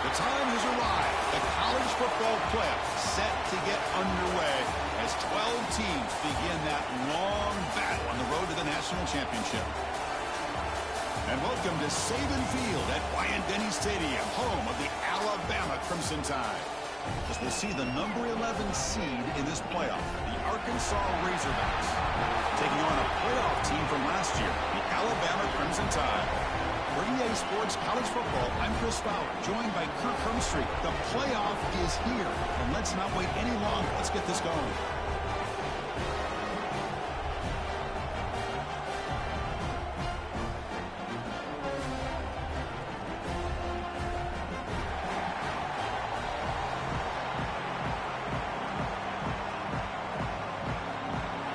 The time has arrived. The college football playoffs set to get underway as 12 teams begin that long battle on the road to the national championship. And welcome to Saban Field at Bryant-Denny Stadium, home of the Alabama Crimson Tide. As we'll see the number 11 seed in this playoff, the Arkansas Razorbacks, taking on a playoff team from last year, the Alabama Crimson Tide. For EA Sports College Football, I'm Chris Fowler, joined by Kirk Hermstreet. The playoff is here, and let's not wait any longer. Let's get this going.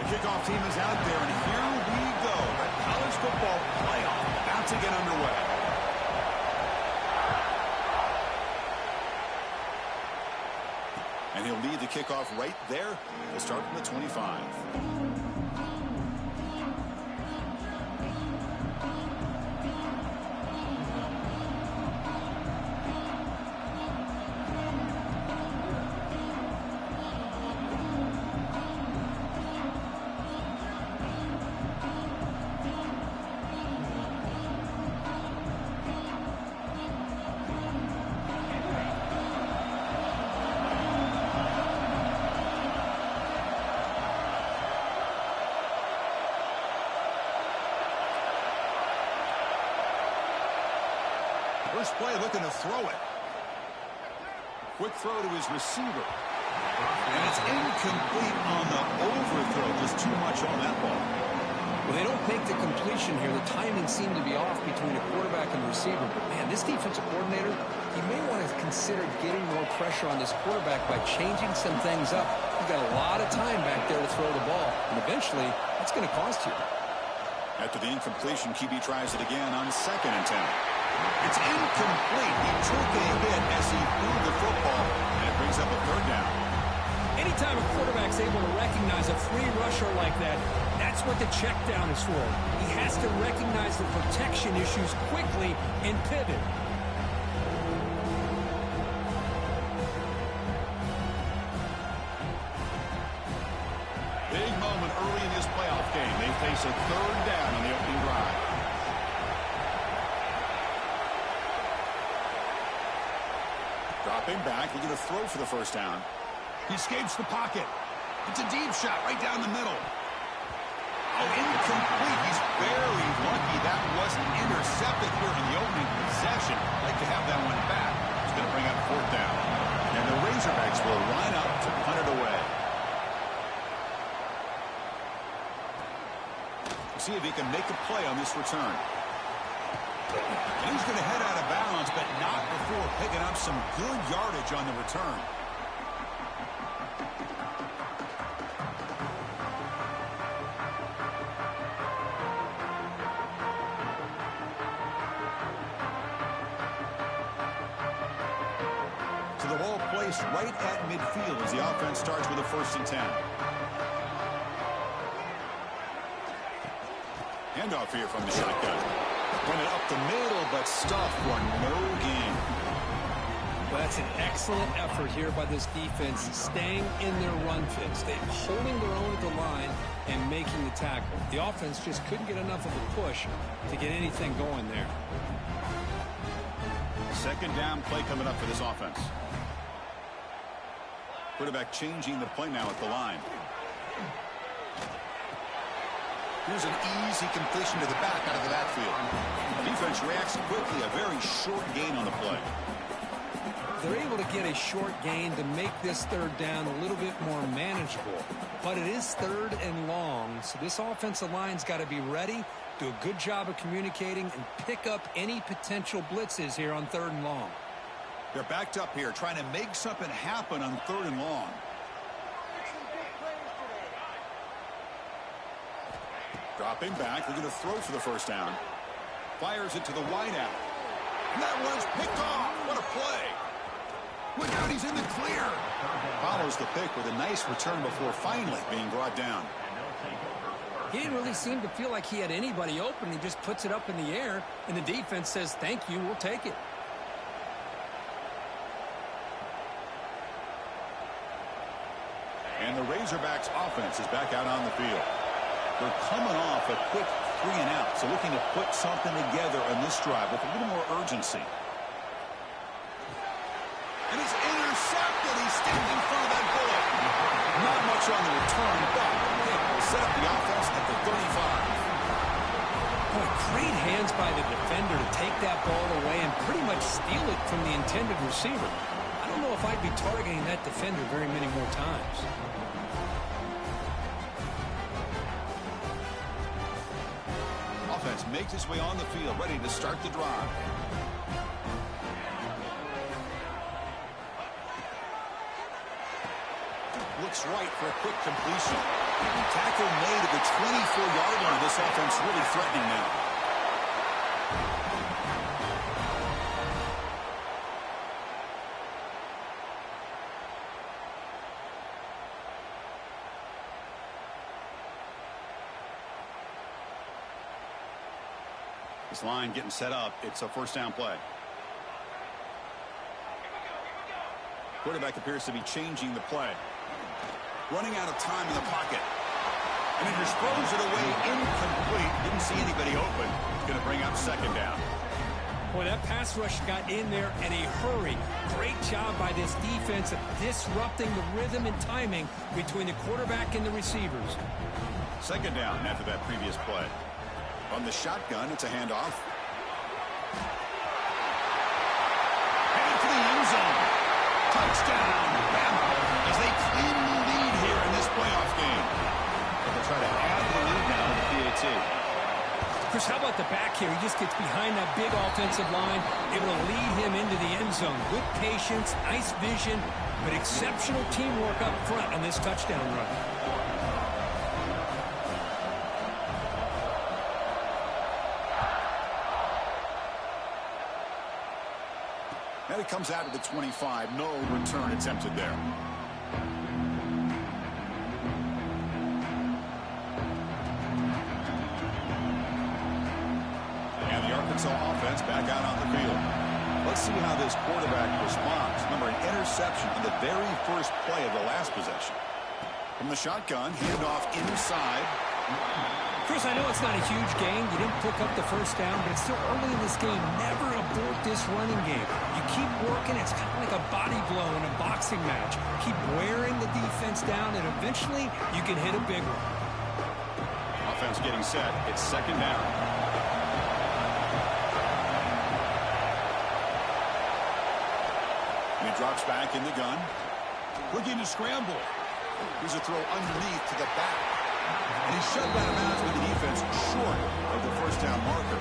Kickoff team is out there, and here we go. The college football playoff about to get underway. And he'll lead the kickoff right there. We'll start from the 25. First play looking to throw it. Quick throw to his receiver. And it's incomplete on the overthrow. Just too much on that ball. Well, they don't make the completion here. The timing seemed to be off between a quarterback and receiver. But, man, this defensive coordinator, he may want to consider getting more pressure on this quarterback by changing some things up. He's got a lot of time back there to throw the ball. And eventually, it's going to cost you. After the incompletion, QB tries it again on 2nd and 10. It's incomplete. He took a hit as he threw the football, and it brings up a 3rd down. Anytime a quarterback's able to recognize a free rusher like that, that's what the check down is for. He has to recognize the protection issues quickly and pivot. Big moment early in this playoff game. They face a 3rd down on the opening drive. Dropping back, looking to throw for the 1st down. He escapes the pocket. It's a deep shot right down the middle. Oh, incomplete. He's very lucky that wasn't intercepted here in the opening possession. Like to have that one back. He's going to bring up 4th down. And the Razorbacks will line up to punt it away. See if he can make a play on this return. And he's going to head out of bounds, but not before picking up some good yardage on the return. So the ball placed right at midfield as the offense starts with a 1st and 10. Handoff here from the shotgun. Run it up the middle, but stuffed for no gain. Well, that's an excellent effort here by this defense, staying in their run fits. They're holding their own at the line and making the tackle. The offense just couldn't get enough of a push to get anything going there. 2nd down play coming up for this offense. Quarterback changing the play now at the line. Here's an easy completion to the back out of the backfield. Defense reacts quickly. A very short gain on the play. They're able to get a short gain to make this 3rd down a little bit more manageable. But it is 3rd and long, so this offensive line's got to be ready, do a good job of communicating, and pick up any potential blitzes here on 3rd and long. They're backed up here, trying to make something happen on 3rd and long. Dropping back, looking to throw for the 1st down. Fires it to the wideout. And that one's picked off. What a play. Look out, he's in the clear. Follows the pick with a nice return before finally being brought down. He didn't really seem to feel like he had anybody open. He just puts it up in the air, and the defense says, thank you, we'll take it. And the Razorbacks offense is back out on the field. They're coming off a quick 3-and-out, so looking to put something together on this drive with a little more urgency. And it's intercepted. He stepped in front of that bullet. Not much on the return, but it will set up the offense at the 35. Boy, great hands by the defender to take that ball away and pretty much steal it from the intended receiver. I don't know if I'd be targeting that defender very many more times. Offense makes its way on the field, ready to start the drive. Looks right for a quick completion. Tackle made at the 24-yard line. This offense really threatening now. This line getting set up. It's a first down play. Quarterback appears to be changing the play. Running out of time in the pocket. And he just throws it away incomplete. Didn't see anybody open. It's going to bring up second down. Boy, that pass rush got in there in a hurry. Great job by this defense of disrupting the rhythm and timing between the quarterback and the receivers. Second down after that previous play. On the shotgun, it's a handoff. Headed to the end zone. Touchdown, Bama, as they claim the lead here in this playoff game. They'll try to add the lead now to the PAT. Chris, how about the back here? He just gets behind that big offensive line, able to lead him into the end zone. Good patience, nice vision, but exceptional teamwork up front on this touchdown run. And it comes out of the 25. No return attempted there. And the Arkansas offense back out on the field. Let's see how this quarterback responds. Remember, an interception on the very first play of the last possession. From the shotgun, handoff inside. Chris, I know it's not a huge gain. You didn't pick up the first down, but it's still early in this game. Never abort this running game. You keep working. It's kind of like a body blow in a boxing match. Keep wearing the defense down, and eventually you can hit a big one. Offense getting set. It's second down. And he drops back in the gun. Looking to scramble. Here's a throw underneath to the back. And he's shoved out of bounds by the defense short of the first down marker.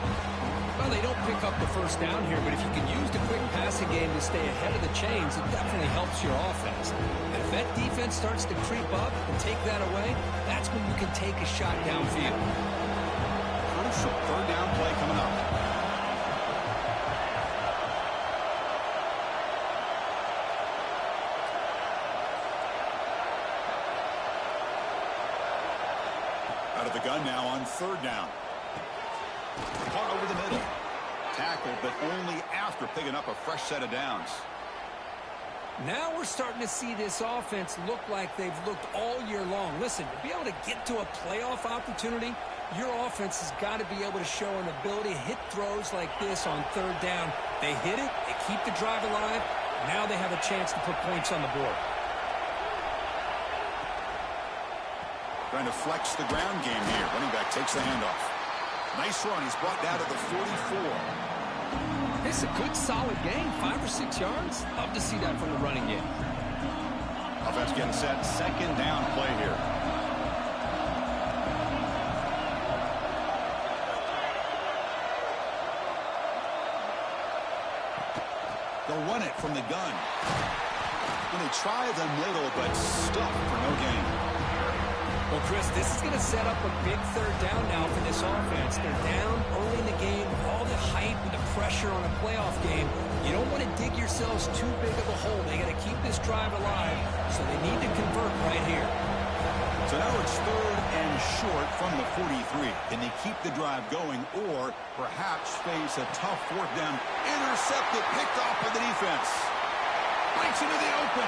Well, they don't pick up the first down here, but if you can use the quick passing game to stay ahead of the chains, it definitely helps your offense. And if that defense starts to creep up and take that away, that's when you can take a shot downfield. Crucial third down play coming up. Out of the gun now on third down. Caught over the middle. Tackled, but only after picking up a fresh set of downs. Now we're starting to see this offense look like they've looked all year long. Listen, to be able to get to a playoff opportunity, your offense has got to be able to show an ability to hit throws like this on third down. They hit it, they keep the drive alive. Now they have a chance to put points on the board. Trying to flex the ground game here. Running back takes the handoff. Nice run. He's brought down to the 44. It's a good, solid game. 5 or 6 yards. Love to see that from the running game. Offense getting set. Second down play here. They'll run it from the gun. And they try the middle, but stuck for no gain. Well, Chris, this is going to set up a big third down now for this offense. They're down early in the game, all the hype and the pressure on a playoff game. You don't want to dig yourselves too big of a hole. They got to keep this drive alive, so they need to convert right here. So now it's third and short from the 43. Can they keep the drive going or perhaps face a tough fourth down? Intercepted, picked off by the defense. Breaks into the open.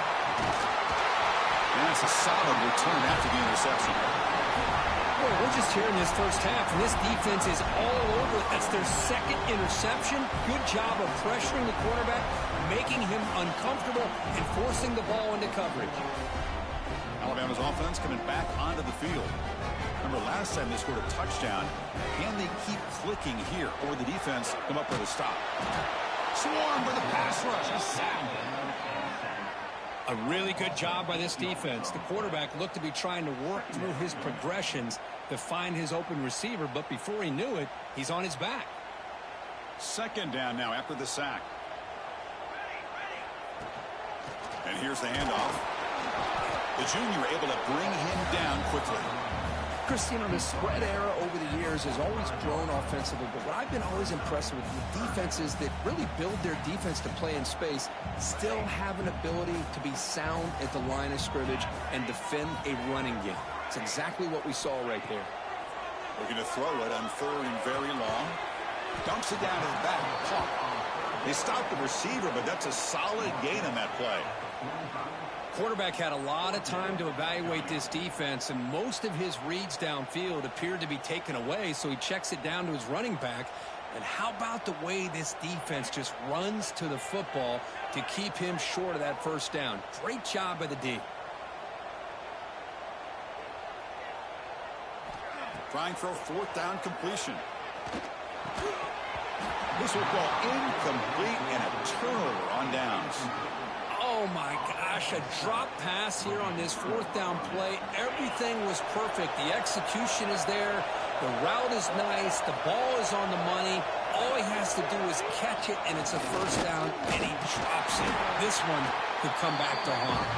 And that's a solid return after the interception. Boy, we're just here in this first half, and this defense is all over it. That's their second interception. Good job of pressuring the quarterback, making him uncomfortable, and forcing the ball into coverage. Alabama's offense coming back onto the field. Remember last time they scored a touchdown. Can they keep clicking here, or the defense come up with a stop? Swarm with a pass rush, a sack. A really good job by this defense. The quarterback looked to be trying to work through his progressions to find his open receiver, but before he knew it, he's on his back. Second down now after the sack. And here's the handoff. The junior able to bring him down quickly. Chris, you know, the spread era over the years has always grown offensively, but what I've been always impressed with defenses that really build their defense to play in space still have an ability to be sound at the line of scrimmage and defend a running game. It's exactly what we saw right there. Looking to throw it on third and very long. Dumps it down to the back. Caught. They stopped the receiver, but that's a solid gain on that play. Quarterback had a lot of time to evaluate this defense, and most of his reads downfield appeared to be taken away, so he checks it down to his running back. And how about the way this defense just runs to the football to keep him short of that first down? Great job by the D. Trying for a fourth down completion. This football incomplete and a turnover on downs. Oh, my gosh, a drop pass here on this fourth down play. Everything was perfect. The execution is there. The route is nice. The ball is on the money. All he has to do is catch it, and it's a first down, and he drops it. This one could come back to haunt.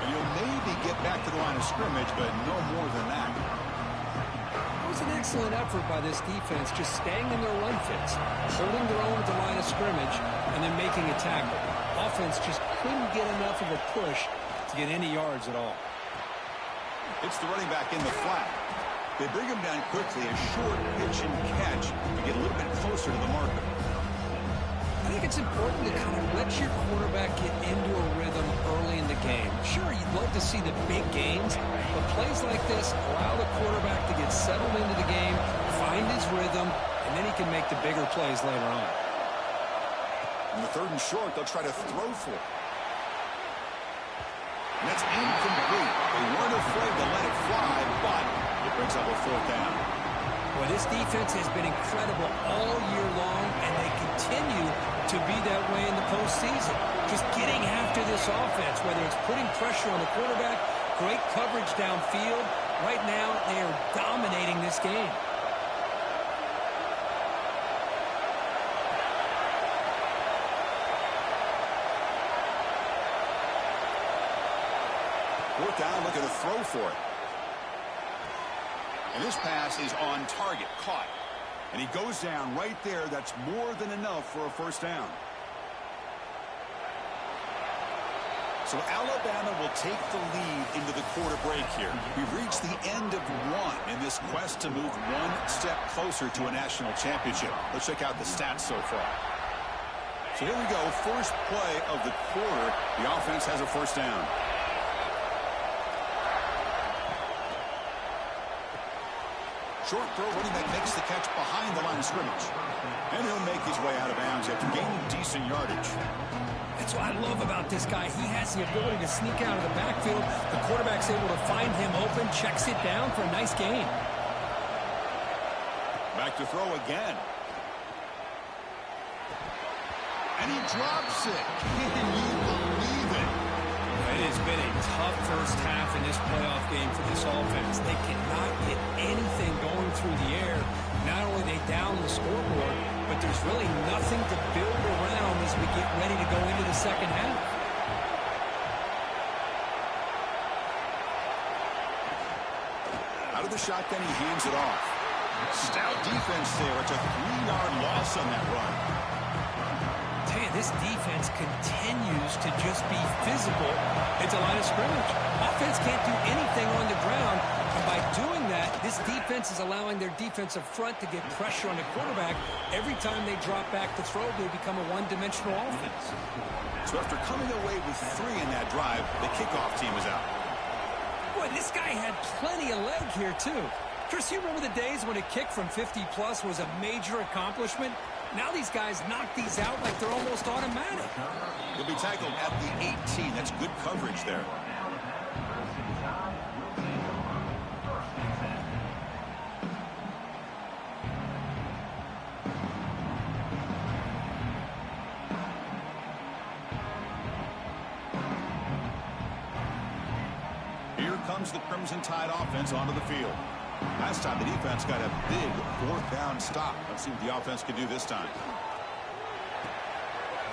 And you'll maybe get back to the line of scrimmage, but no more than that. It was an excellent effort by this defense, just staying in their run fits, holding their own at the line of scrimmage, and then making a tackle. Offense just couldn't get enough of a push to get any yards at all. It's the running back in the flat. They bring him down quickly, a short pitch and catch to get a little bit closer to the marker. I think it's important to kind of let your quarterback get into a rhythm early in the game. Sure, you'd love to see the big gains, but plays like this allow the quarterback to get settled into the game, find his rhythm, and then he can make the bigger plays later on. On the third and short, they'll try to throw for it. And that's incomplete. They weren't afraid to let it fly, but it brings up a fourth down. Well, this defense has been incredible all year long, and they continue to be that way in the postseason. Just getting after this offense, whether it's putting pressure on the quarterback, great coverage downfield. Right now, they are dominating this game. Fourth down, looking to throw for it. And this pass is on target, caught. And he goes down right there. That's more than enough for a first down. So Alabama will take the lead into the quarter break here. We've reached the end of one in this quest to move one step closer to a national championship. Let's check out the stats so far. So here we go. First play of the quarter. The offense has a first down. Short throw, running back makes the catch behind the line of scrimmage. And he'll make his way out of bounds after gaining decent yardage. That's what I love about this guy. He has the ability to sneak out of the backfield. The quarterback's able to find him open, checks it down for a nice gain. Back to throw again. And he drops it. Can you believe it? It has been a tough first half in this playoff game for this offense. They cannot get anything going through the air. Not only are they down the scoreboard, but there's really nothing to build around as we get ready to go into the second half. Out of the shotgun, he hands it off. Stout defense there. It's a 3-yard loss on that run. This defense continues to just be physical at the line of scrimmage. Offense can't do anything on the ground, and by doing that, this defense is allowing their defensive front to get pressure on the quarterback. Every time they drop back to throw, they become a one-dimensional offense. So after coming away with 3 in that drive, the kickoff team is out. Boy, this guy had plenty of leg here, too. Chris, you remember the days when a kick from 50-plus was a major accomplishment? Now these guys knock these out like they're almost automatic. He'll be tackled at the 18. That's good coverage there. Here comes the Crimson Tide offense onto the field. Last time the defense got a big fourth down stop. Let's see what the offense can do this time.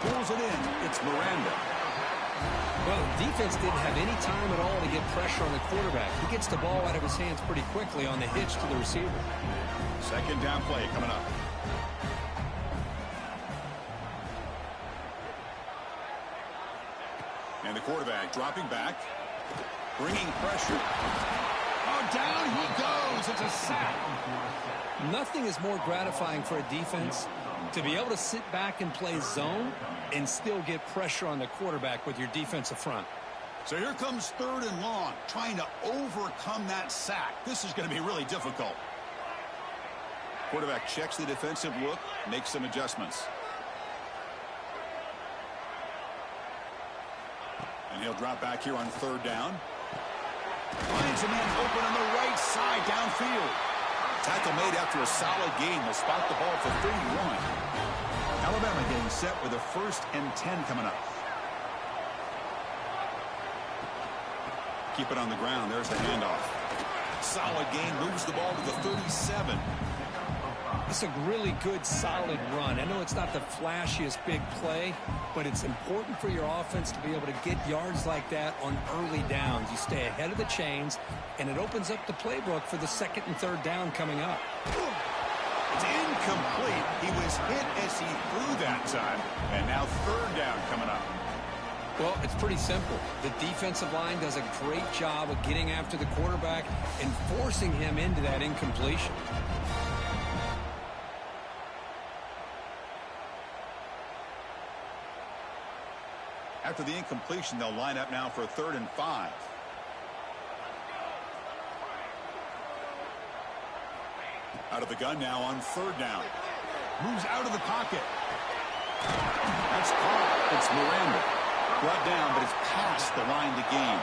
Pulls it in. It's Miranda. Well, the defense didn't have any time at all to get pressure on the quarterback. He gets the ball out of his hands pretty quickly on the hitch to the receiver. Second down play coming up. And the quarterback dropping back, bringing pressure. Oh, down he goes. It's a sack. Nothing is more gratifying for a defense to be able to sit back and play zone and still get pressure on the quarterback with your defensive front. So here comes 3rd and long, trying to overcome that sack. This is going to be really difficult. Quarterback checks the defensive look, makes some adjustments. And he'll drop back here on 3rd down. Finds a man open on the right side downfield. Tackle made after a solid gain. They'll spot the ball for 31. Alabama getting set with a 1st and 10 coming up. Keep it on the ground. There's the handoff. Solid gain. Moves the ball to the 37. It's a really good, solid run. I know it's not the flashiest big play, but it's important for your offense to be able to get yards like that on early downs. You stay ahead of the chains, and it opens up the playbook for the 2nd and 3rd down coming up. It's incomplete. He was hit as he threw that time, and now 3rd down coming up. Well, it's pretty simple. The defensive line does a great job of getting after the quarterback and forcing him into that incompletion. After the incompletion, they'll line up now for a 3rd and 5. Out of the gun now on 3rd down. Moves out of the pocket. That's caught. It's Miranda. Brought down, but it's past the line to gain.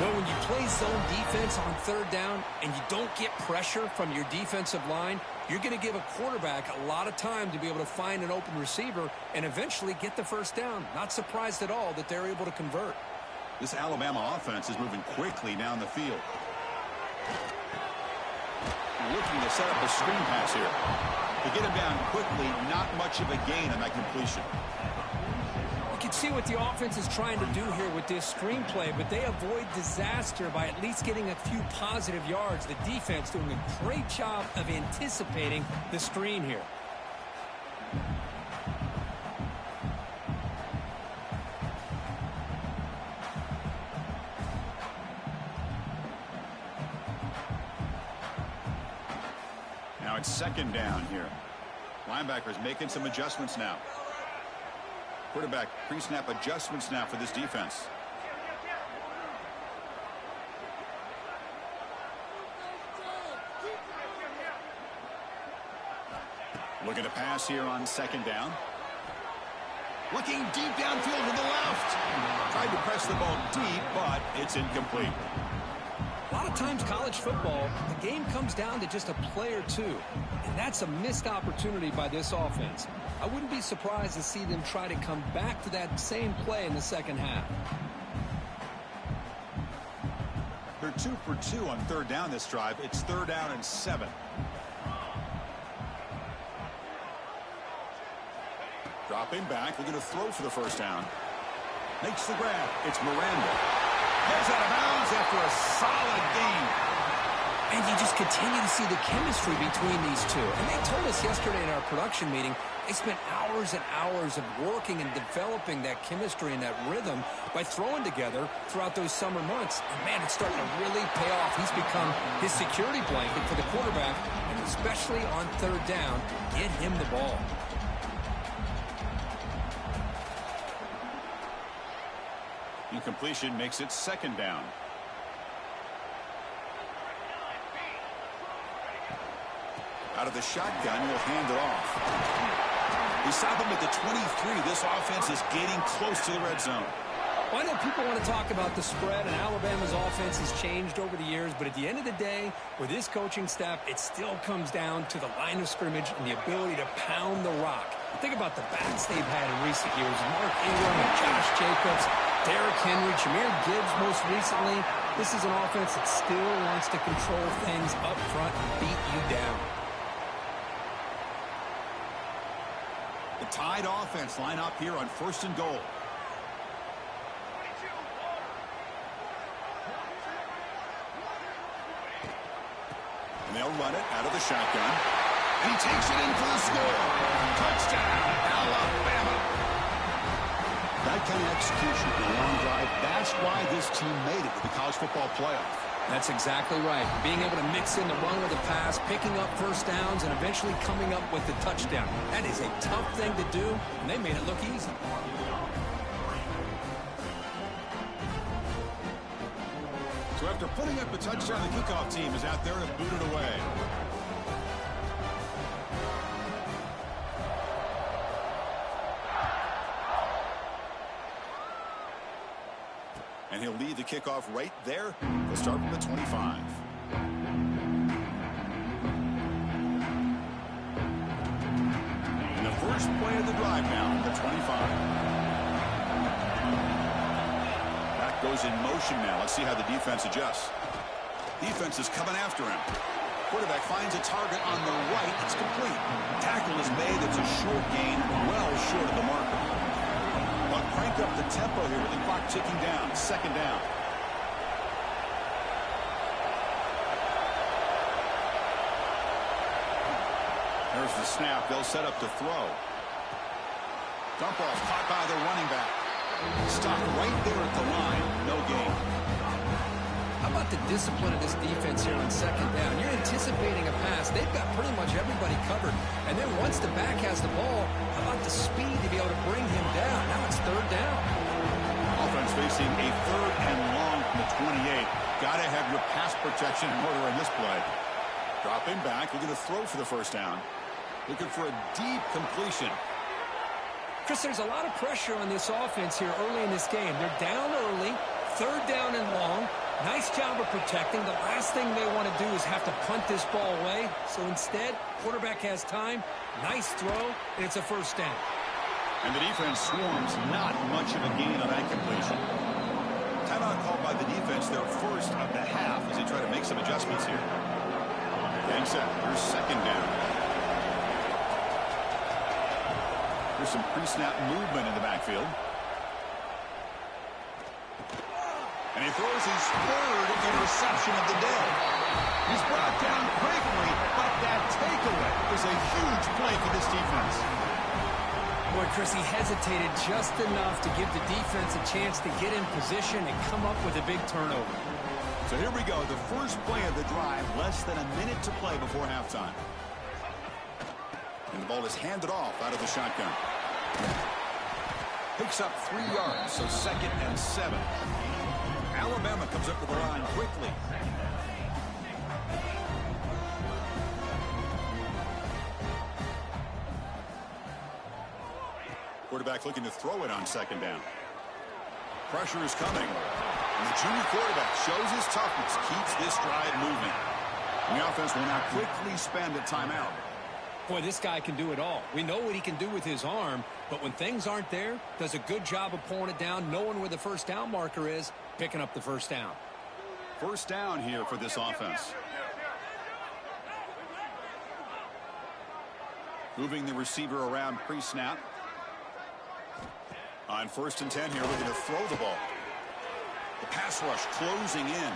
Well, when you play zone defense on 3rd down and you don't get pressure from your defensive line, you're going to give a quarterback a lot of time to be able to find an open receiver and eventually get the 1st down. Not surprised at all that they're able to convert. This Alabama offense is moving quickly down the field. Looking to set up a screen pass here. To get him down quickly, not much of a gain on that completion. You can see what the offense is trying to do here with this screen play, but they avoid disaster by at least getting a few positive yards. The defense doing a great job of anticipating the screen here. Now it's 2nd down here. Linebackers making some adjustments now. Quarterback pre-snap adjustments now for this defense. Looking to pass here on 2nd down. Looking deep downfield to the left. Tried to press the ball deep, but it's incomplete. A lot of times college football, the game comes down to just a play or two. And that's a missed opportunity by this offense. I wouldn't be surprised to see them try to come back to that same play in the 2nd half. They're 2 for 2 on 3rd down this drive. It's 3rd down and 7. Dropping back, looking to throw for the 1st down. Makes the grab. It's Miranda. Goes out of bounds after a solid gain. And you just continue to see the chemistry between these two. And they told us yesterday in our production meeting, they spent hours and hours of working and developing that chemistry and that rhythm by throwing together throughout those summer months. And, man, it's starting to really pay off. He's become his security blanket for the quarterback, and especially on 3rd down, get him the ball. Incompletion makes it 2nd down. Out of the shotgun, will hand it off. We stop him at the 23. This offense is getting close to the red zone. Well, I know people want to talk about the spread, and Alabama's offense has changed over the years, but at the end of the day, with this coaching staff, it still comes down to the line of scrimmage and the ability to pound the rock. Think about the backs they've had in recent years. Mark Ingram and Josh Jacobs, Derrick Henry, Jahmyr Gibbs most recently. This is an offense that still wants to control things up front and beat you down. The Tide offense line up here on 1st and goal. And they'll run it out of the shotgun. And he takes it in for the score. Touchdown, Alabama. That kind of execution in a long drive, that's why this team made it to the college football playoff. That's exactly right. Being able to mix in the run with the pass, picking up first downs, and eventually coming up with the touchdown. That is a tough thing to do, and they made it look easy. So after putting up a touchdown, the kickoff team is out there to boot it away. And he'll lead the kickoff right there. He'll start from the 25. And the first play of the drive now, the 25. Goes in motion now. Let's see how the defense adjusts. Defense is coming after him. Quarterback finds a target on the right. It's complete. Tackle is made. It's a short gain, well short of the marker. But crank up the tempo here with the clock ticking down. 2nd down. There's the snap. They'll set up to throw. Dump off caught by the running back. Stopped right there at the line. No gain. How about the discipline of this defense here on 2nd down? You're anticipating a pass. They've got pretty much everybody covered. And then once the back has the ball, how about the speed to be able to bring him down? Now it's 3rd down. Offense facing a 3rd and long from the 28. Got to have your pass protection in order in this play. Dropping back. Looking to throw for the 1st down. Looking for a deep completion. Chris, there's a lot of pressure on this offense here early in this game. They're down early, 3rd down and long. Nice job of protecting. The last thing they want to do is have to punt this ball away. So instead, quarterback has time. Nice throw, and it's a 1st down. And the defense swarms. Not much of a gain on that completion. Timeout called by the defense, their 1st of the half, as they try to make some adjustments here. Getting set. Here's 2nd down. There's some pre-snap movement in the backfield. And he throws his 3rd interception of the day. He's brought down quickly, but that takeaway is a huge play for this defense. Boy, Chris, he hesitated just enough to give the defense a chance to get in position and come up with a big turnover. So here we go, the first play of the drive, less than a minute to play before halftime. And the ball is handed off out of the shotgun. Picks up 3 yards, so 2nd and 7. Alabama comes up to the line quickly. Quarterback looking to throw it on 2nd down. Pressure is coming. And the junior quarterback shows his toughness, keeps this drive moving. And the offense will now quickly spend a timeout. Boy, this guy can do it all. We know what he can do with his arm, but when things aren't there, does a good job of pulling it down, knowing where the 1st down marker is, picking up the 1st down. 1st down here for this offense. Moving the receiver around pre-snap. On 1st and 10 here, looking to throw the ball. The pass rush closing in.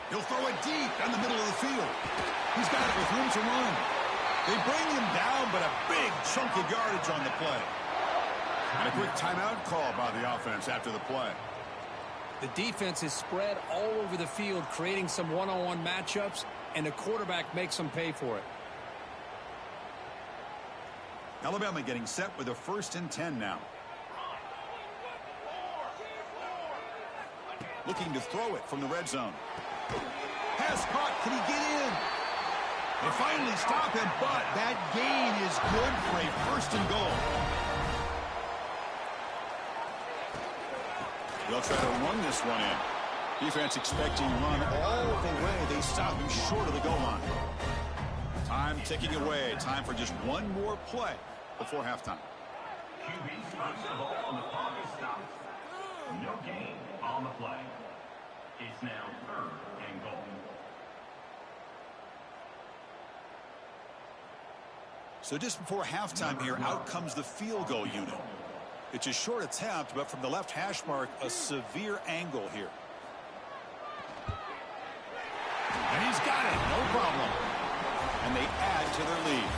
He'll throw it deep down the middle of the field. He's got it with room to run. They bring him down, but a big chunk of yardage on the play. And a quick timeout call by the offense after the play. The defense is spread all over the field, creating some one-on-one matchups, and the quarterback makes them pay for it. Alabama getting set with a 1st and 10 now. Looking to throw it from the red zone. Pass caught. Can he get in? They finally stop him, but that gain is good for a first and goal. They'll try to run this one in. Defense expecting run all the way. They stop him short of the goal line. Time ticking away. Time for just one more play before halftime. QB's first of all on the clock is stopped. No gain on the play. It's now third and goal. So just before halftime here, out comes the field goal unit. It's a short attempt, but from the left hash mark, a severe angle here. And he's got it, no problem. And they add to their lead.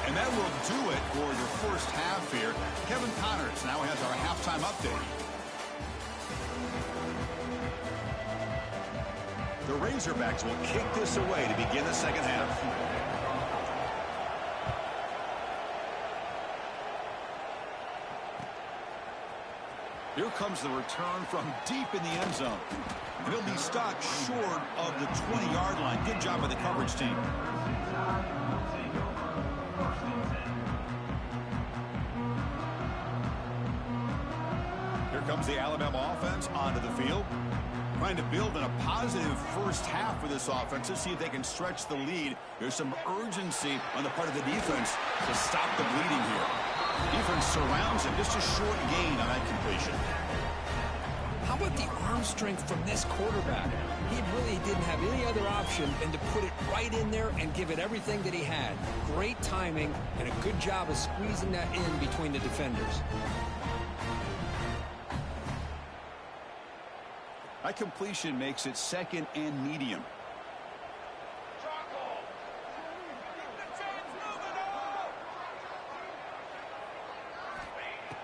And that will do it for your first half here. Kevin Connors now has our halftime update. The Razorbacks will kick this away to begin the second half. Here comes the return from deep in the end zone. And he'll be stopped short of the 20-yard line. Good job by the coverage team. Here comes the Alabama offense onto the field. Trying to build in a positive first half for this offense to see if they can stretch the lead. There's some urgency on the part of the defense to stop the bleeding here. Defense surrounds him. Just a short gain on that completion. How about the arm strength from this quarterback? He really didn't have any other option than to put it right in there and give it everything that he had. Great timing and a good job of squeezing that in between the defenders. That completion makes it second and medium.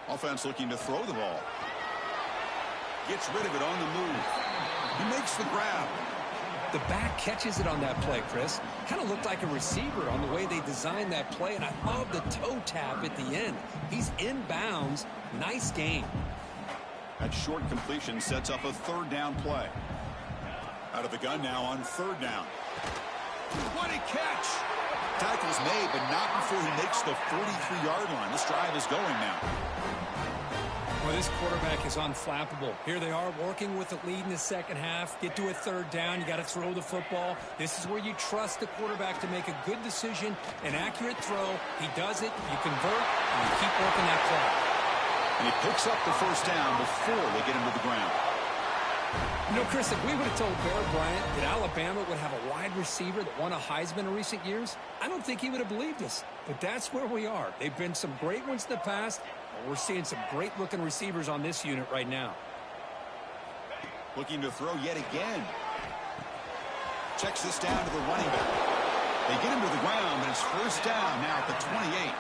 Offense looking to throw the ball. Gets rid of it on the move. He makes the grab. The back catches it on that play, Chris. Kind of looked like a receiver on the way they designed that play, and I love the toe tap at the end. He's in bounds. Nice game. That short completion sets up a third down play. Out of the gun now on third down. What a catch! Tackle's made, but not before he makes the 43-yard line. This drive is going now. Well, this quarterback is unflappable. Here they are working with the lead in the second half. Get to a third down. You got to throw the football. This is where you trust the quarterback to make a good decision, an accurate throw. He does it. You convert, and you keep working that clock. And he picks up the first down before they get him to the ground. You know, Chris, if we would have told Bear Bryant that Alabama would have a wide receiver that won a Heisman in recent years, I don't think he would have believed us. But that's where we are. They've been some great ones in the past, and we're seeing some great-looking receivers on this unit right now. Looking to throw yet again. Checks this down to the running back. They get him to the ground, and it's first down now at the 28.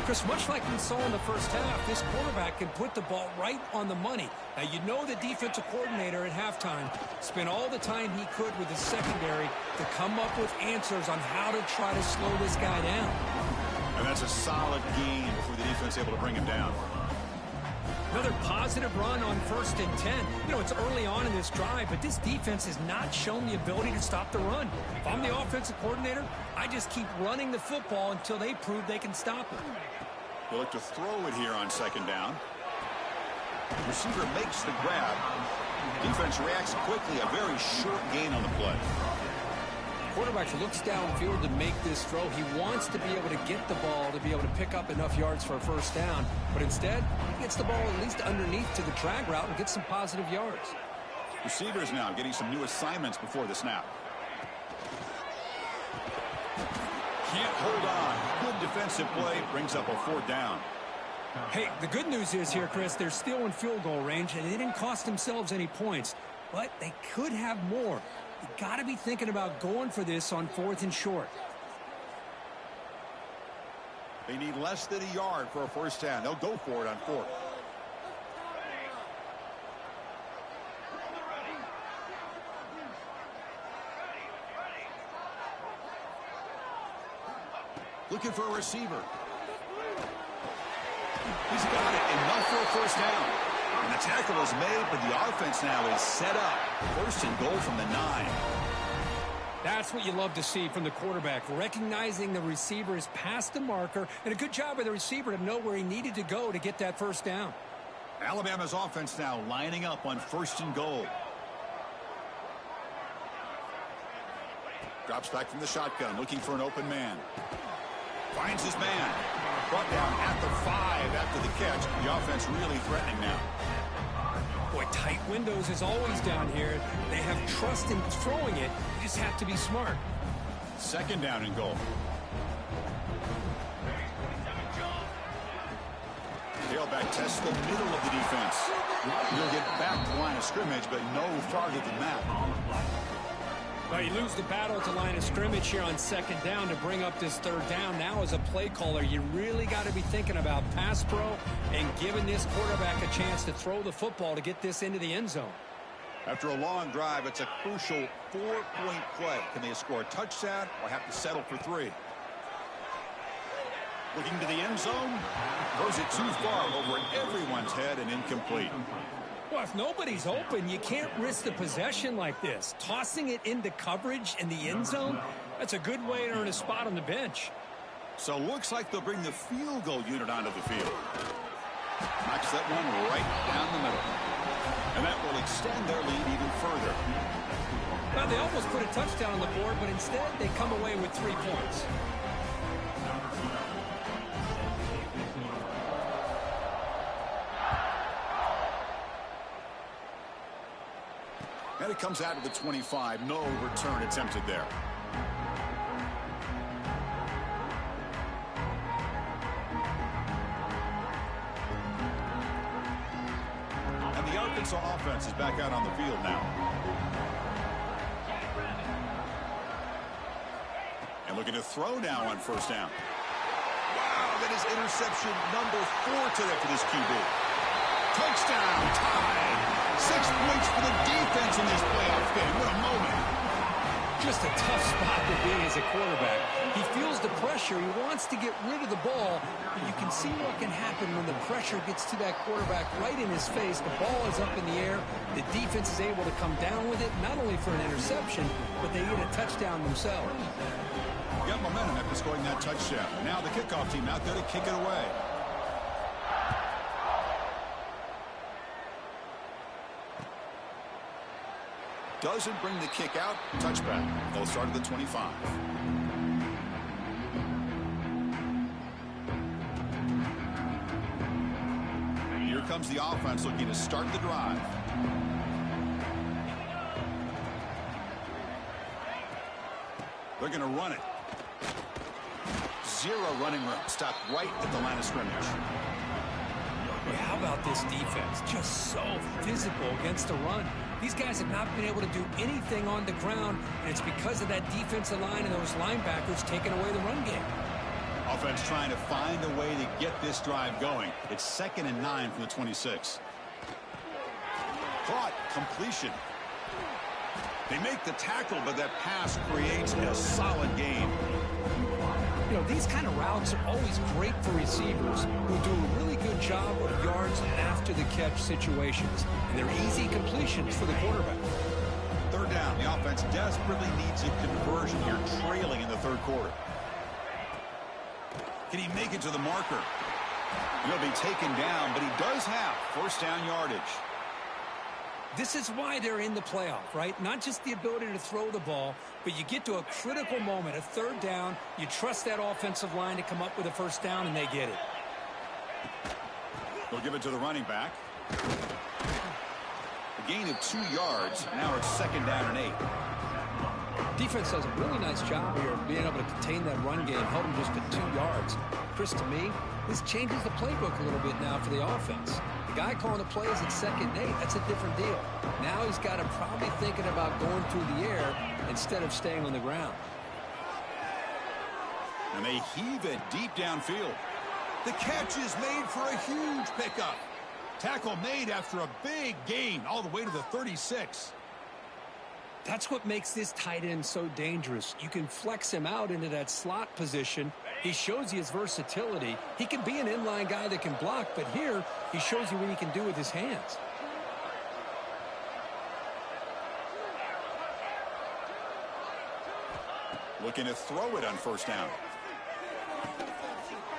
Chris, much like we saw in the first half, this quarterback can put the ball right on the money. Now, you know the defensive coordinator at halftime spent all the time he could with the secondary to come up with answers on how to try to slow this guy down. And that's a solid gain before the defense able to bring him down. Another positive run on 1st and 10. You know, it's early on in this drive, but this defense has not shown the ability to stop the run. If I'm the offensive coordinator, I just keep running the football until they prove they can stop it. They look to throw it here on second down. The receiver makes the grab. Defense reacts quickly. A very short gain on the play. Quarterback looks downfield to make this throw. He wants to be able to get the ball to be able to pick up enough yards for a first down. But instead, he gets the ball at least underneath to the drag route and gets some positive yards. Receivers now getting some new assignments before the snap. Can't hold on. Good defensive play. Brings up a fourth down. Hey, the good news is here, Chris, they're still in field goal range, and they didn't cost themselves any points. But they could have more. You got to be thinking about going for this on 4th and short. They need less than a yard for a first down. They'll go for it on 4th. Looking for a receiver. He's got it. Enough for a first down. And the tackle is made, but the offense now is set up. First and goal from the 9. That's what you love to see from the quarterback, recognizing the receiver is past the marker, and a good job by the receiver to know where he needed to go to get that first down. Alabama's offense now lining up on first and goal. Drops back from the shotgun, looking for an open man. Finds his man. Brought down at the 5 after the catch. The offense really threatening now. Boy, tight windows is always down here. They have trust in throwing it. You just have to be smart. Second down and goal. Tailback tests the middle of the defense. He'll get back to the line of scrimmage, but no farther than that. Well, you lose the battle at the line of scrimmage here on second down to bring up this third down. Now, as a play caller, you really got to be thinking about pass pro and giving this quarterback a chance to throw the football to get this into the end zone. After a long drive, it's a crucial 4-point play. Can they score a touchdown or have to settle for 3? Looking to the end zone. Throws it too far over everyone's head and incomplete. Well, if nobody's open, you can't risk the possession like this. Tossing it into coverage in the end zone, that's a good way to earn a spot on the bench. So looks like they'll bring the field goal unit onto the field. Knocks that one right down the middle. And that will extend their lead even further. Well, they almost put a touchdown on the board, but instead they come away with 3 points. And it comes out of the 25. No return attempted there. And the Arkansas offense is back out on the field now. And looking to throw now on first down. Wow, that is interception number 4 today for this QB. Touchdown, tied. 6 points for the defense in this playoff game. What a moment. Just a tough spot to be as a quarterback. He feels the pressure. He wants to get rid of the ball. But you can see what can happen when the pressure gets to that quarterback right in his face. The ball is up in the air. The defense is able to come down with it, not only for an interception, but they get a touchdown themselves. Got momentum after scoring that touchdown. Now the kickoff team out there to kick it away. Doesn't bring the kick out. Touchback. They'll start at the 25. Here comes the offense looking to start the drive. They're going to run it. 0 running room. Stopped right at the line of scrimmage. How about this defense? Just so physical against the run. These guys have not been able to do anything on the ground, and it's because of that defensive line and those linebackers taking away the run game. Offense trying to find a way to get this drive going. It's 2nd and 9 from the 26. Caught. Completion. They make the tackle, but that pass creates a solid gain. You know, these kind of routes are always great for receivers who do a really good job of yards after the catch situations. And they're easy completions for the quarterback. Third down. The offense desperately needs a conversion here, trailing in the third quarter. Can he make it to the marker? He'll be taken down, but he does have first down yardage. This is why they're in the playoff, right? Not just the ability to throw the ball, but you get to a critical moment, a third down. You trust that offensive line to come up with a first down, and they get it. They'll give it to the running back. A gain of 2 yards. Now it's 2nd down and 8. Defense does a really nice job here of being able to contain that run game, held them just to 2 yards. Chris, to me, this changes the playbook a little bit now for the offense. The guy calling the plays at 2nd and 8, that's a different deal. Now he's got to probably thinking about going through the air instead of staying on the ground. And they heave it deep downfield. The catch is made for a huge pickup. Tackle made after a big gain all the way to the 36. That's what makes this tight end so dangerous. You can flex him out into that slot position, He shows you his versatility. He can be an inline guy that can block, but here he shows you what he can do with his hands. Looking to throw it on first down.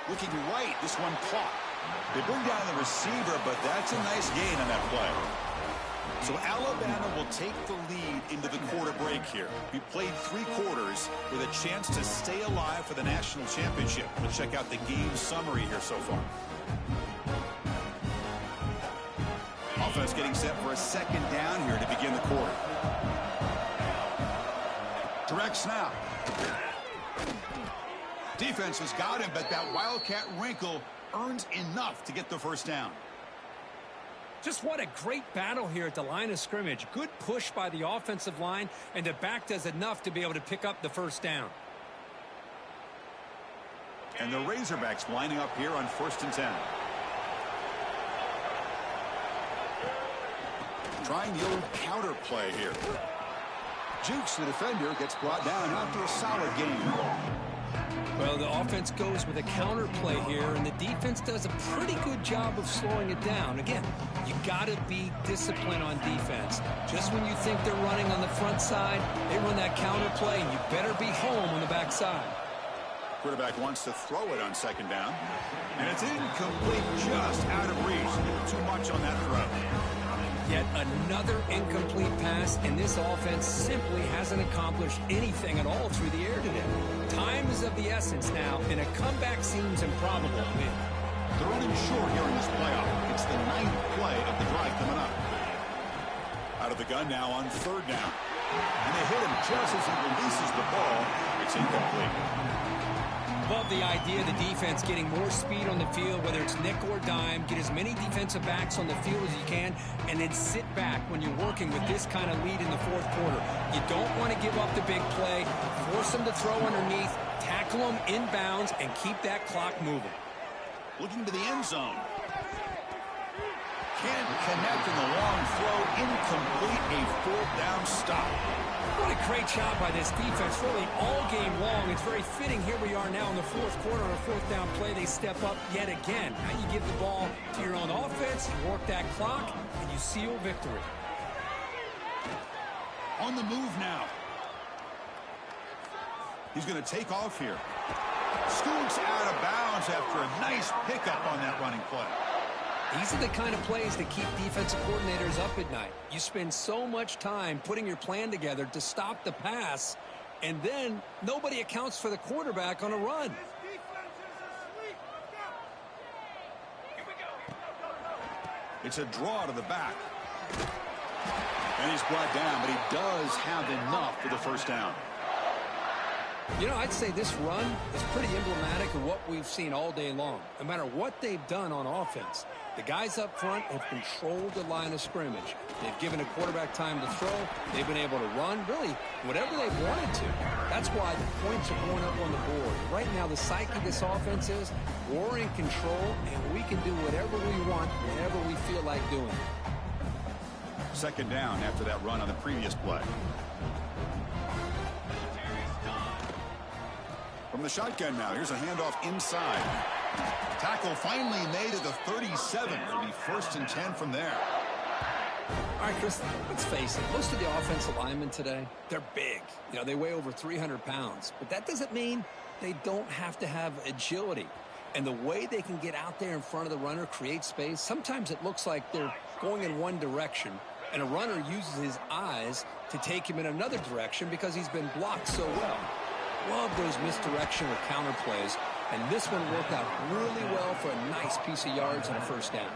Looking right. This one caught. They bring down the receiver, but that's a nice gain on that play. So Alabama will take the lead into the quarter break here. We played 3 quarters with a chance to stay alive for the national championship. We'll check out the game summary here so far. Offense getting set for a second down here to begin the quarter. Direct snap. Defense has got him, but that Wildcat wrinkle earns enough to get the first down. Just what a great battle here at the line of scrimmage. Good push by the offensive line, and the back does enough to be able to pick up the first down. And the Razorbacks lining up here on 1st and 10. Trying the old counter play here. Jukes, the defender, gets brought down after a solid game. Well, the offense goes with a counter play here, and the defense does a pretty good job of slowing it down. Again, you got to be disciplined on defense. Just when you think they're running on the front side, they run that counter play, and you better be home on the back side. Quarterback wants to throw it on second down, and it's incomplete, just out of reach. Too much on that throw. Yet another incomplete pass, and this offense simply hasn't accomplished anything at all through the air today. Time is of the essence now, and a comeback seems improbable to me. They're running short here in this playoff. It's the 9th play of the drive coming up. Out of the gun now on 3rd down. And they hit him just as he releases the ball. It's incomplete. Love the idea of the defense getting more speed on the field, whether it's nickel or dime. Get as many defensive backs on the field as you can, and then sit back when you're working with this kind of lead in the 4th quarter. You don't want to give up the big play. Force them to throw underneath, tackle them inbounds, and keep that clock moving. Looking to the end zone. Can't connect in the long throw. Incomplete. A 4th down stop. What a great job by this defense, really all game long. It's very fitting. Here we are now in the 4th quarter, a 4th down play. They step up yet again. Now you give the ball to your own offense, you work that clock, and you seal victory. On the move now. He's going to take off here. Scoots out of bounds after a nice pickup on that running play. These are the kind of plays that keep defensive coordinators up at night. You spend so much time putting your plan together to stop the pass, and then nobody accounts for the quarterback on a run. It's a draw to the back. And he's brought down, but he does have enough for the first down. You know, I'd say this run is pretty emblematic of what we've seen all day long. No matter what they've done on offense, the guys up front have controlled the line of scrimmage. They've given a quarterback time to throw. They've been able to run, really, whatever they've wanted to. That's why the points are going up on the board. Right now, the psyche of this offense is we're in control, and we can do whatever we want whenever we feel like doing it. Second down after that run on the previous play. From the shotgun now, here's a handoff inside. Tackle finally made at the 37. It'll be 1st and 10 from there. All right, Chris, let's face it. Most of the offensive linemen today, they're big. You know, they weigh over 300 pounds. But that doesn't mean they don't have to have agility. And the way they can get out there in front of the runner, create space, sometimes it looks like they're going in one direction, and a runner uses his eyes to take him in another direction because he's been blocked so well. Love those misdirection or counter plays, and this one worked out really well for a nice piece of yards and a first down.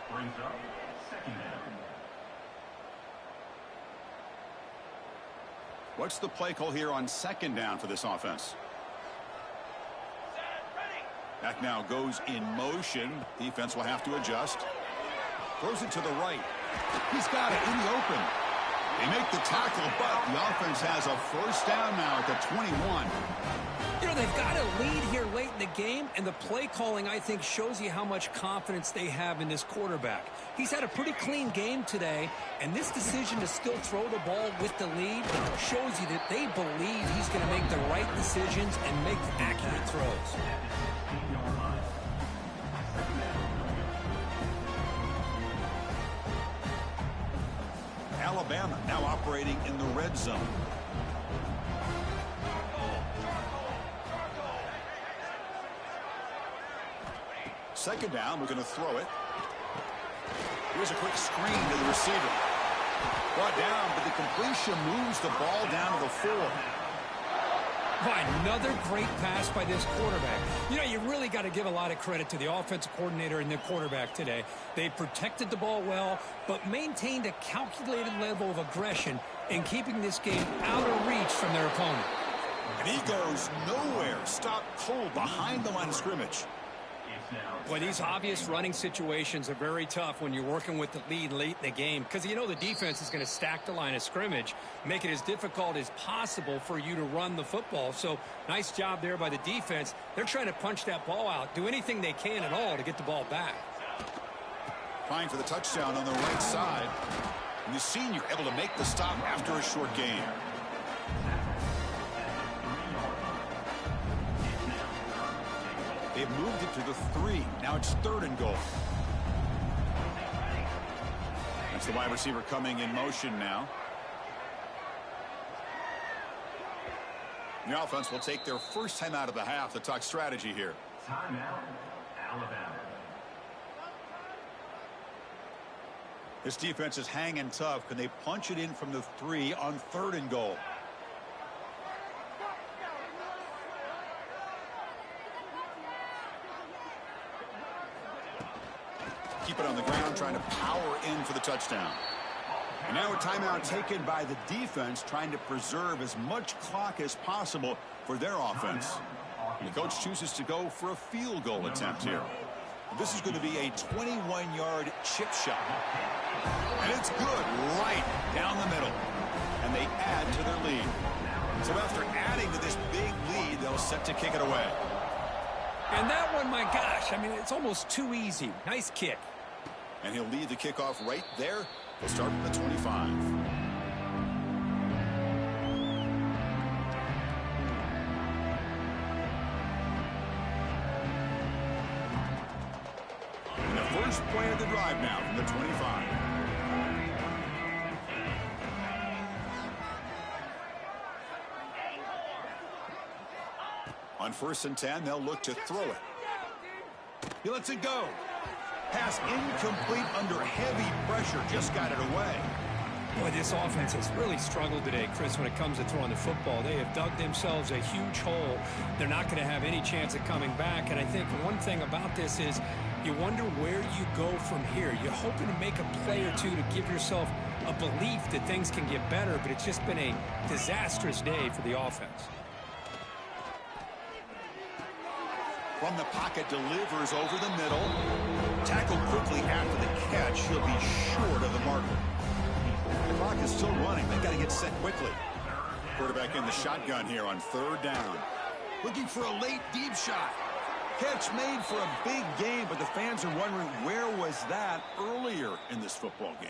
Brings up 2nd down. What's the play call here on 2nd down for this offense? Back now goes in motion. Defense will have to adjust. Throws it to the right. He's got it in the open. They make the tackle, but the offense has a first down now at the 21. You know, they've got a lead here late in the game, and the play calling, I think, shows you how much confidence they have in this quarterback. He's had a pretty clean game today, and this decision to still throw the ball with the lead shows you that they believe he's going to make the right decisions and make accurate throws. Alabama now operating in the red zone. Second down, we're going to throw it. Here's a quick screen to the receiver. Brought down, but the completion moves the ball down to the 4. Another great pass by this quarterback. You know, you really got to give a lot of credit to the offensive coordinator and the quarterback today. They protected the ball well, but maintained a calculated level of aggression in keeping this game out of reach from their opponent. And he goes nowhere. Stopped cold behind the line of scrimmage. Boy, these obvious running situations are very tough when you're working with the lead late in the game because you know the defense is going to stack the line of scrimmage, make it as difficult as possible for you to run the football. So nice job there by the defense. They're trying to punch that ball out, do anything they can at all to get the ball back. Trying for the touchdown on the right side. And the senior able to make the stop after a short gain. They've moved it to the 3. Now it's 3rd and goal. That's the wide receiver coming in motion now. The offense will take their first time out of the half to talk strategy here. Timeout, Alabama. This defense is hanging tough. Can they punch it in from the 3 on 3rd and goal? Keep it on the ground, trying to power in for the touchdown. And now a timeout taken by the defense, trying to preserve as much clock as possible for their offense. And the coach chooses to go for a field goal attempt here. This is going to be a 21-yard chip shot. And it's good right down the middle. And they add to their lead. So after adding to this big lead, they'll set to kick it away. And that one, my gosh, I mean, it's almost too easy. Nice kick. And he'll lead the kickoff right there. He'll start from the 25. And the first play of the drive now from the 25. On 1st and 10, they'll look to throw it. He lets it go. Pass incomplete under heavy pressure. Just got it away. Boy, this offense has really struggled today, Chris, when it comes to throwing the football. They have dug themselves a huge hole. They're not going to have any chance of coming back. And I think one thing about this is you wonder where you go from here. You're hoping to make a play or two to give yourself a belief that things can get better, but it's just been a disastrous day for the offense. From the pocket, delivers over the middle. Tackled quickly after the catch. He'll be short of the marker. The clock is still running. They've got to get set quickly. Quarterback in the shotgun here on 3rd down. Looking for a late deep shot. Catch made for a big game, but the fans are wondering where was that earlier in this football game.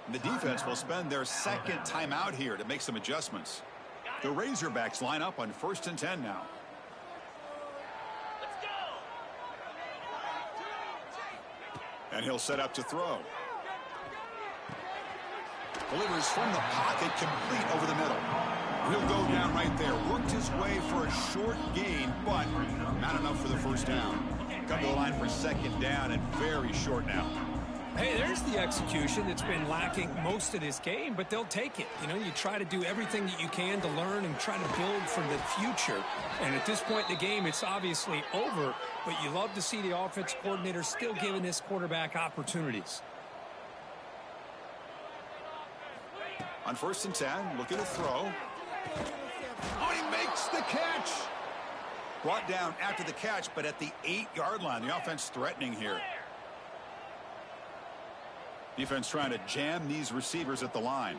And the defense will spend their second timeout here to make some adjustments. The Razorbacks line up on 1st and 10 now. And he'll set up to throw. Delivers from the pocket, complete over the middle. He'll go down right there. Worked his way for a short gain, but not enough for the first down. Come to the line for 2nd down and very short now. Hey, there's the execution that's been lacking most of this game, but they'll take it. You know, you try to do everything that you can to learn and try to build for the future. And at this point in the game, it's obviously over, but you love to see the offense coordinator still giving this quarterback opportunities. On 1st and 10, looking to throw. Oh, he makes the catch. Brought down after the catch, but at the 8-yard line. The offense threatening here. Defense trying to jam these receivers at the line.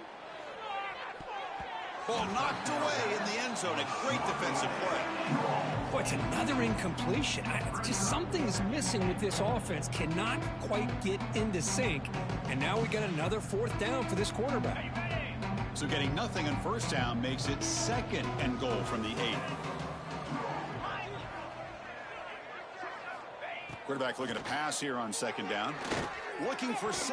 Ball knocked away in the end zone. A great defensive play. Boy, it's another incompletion. Just something's missing with this offense. Cannot quite get into sync. And now we got another 4th down for this quarterback. So getting nothing on first down makes it 2nd and goal from the 8. Quarterback looking to pass here on 2nd down. Looking for 6.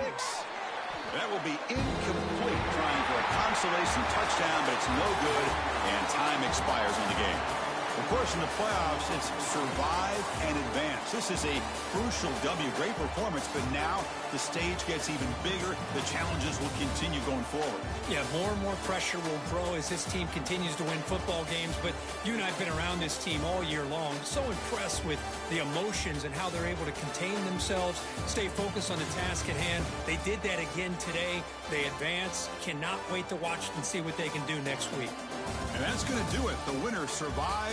That will be incomplete, trying for a consolation touchdown, but it's no good, and time expires on the game. Of course, in the playoffs, it's survive and advance. This is a crucial W. Great performance, but now the stage gets even bigger. The challenges will continue going forward. Yeah, more and more pressure will grow as this team continues to win football games. But you and I have been around this team all year long. So impressed with the emotions and how they're able to contain themselves, stay focused on the task at hand. They did that again today. They advance. Cannot wait to watch and see what they can do next week. And that's going to do it. The winner survives.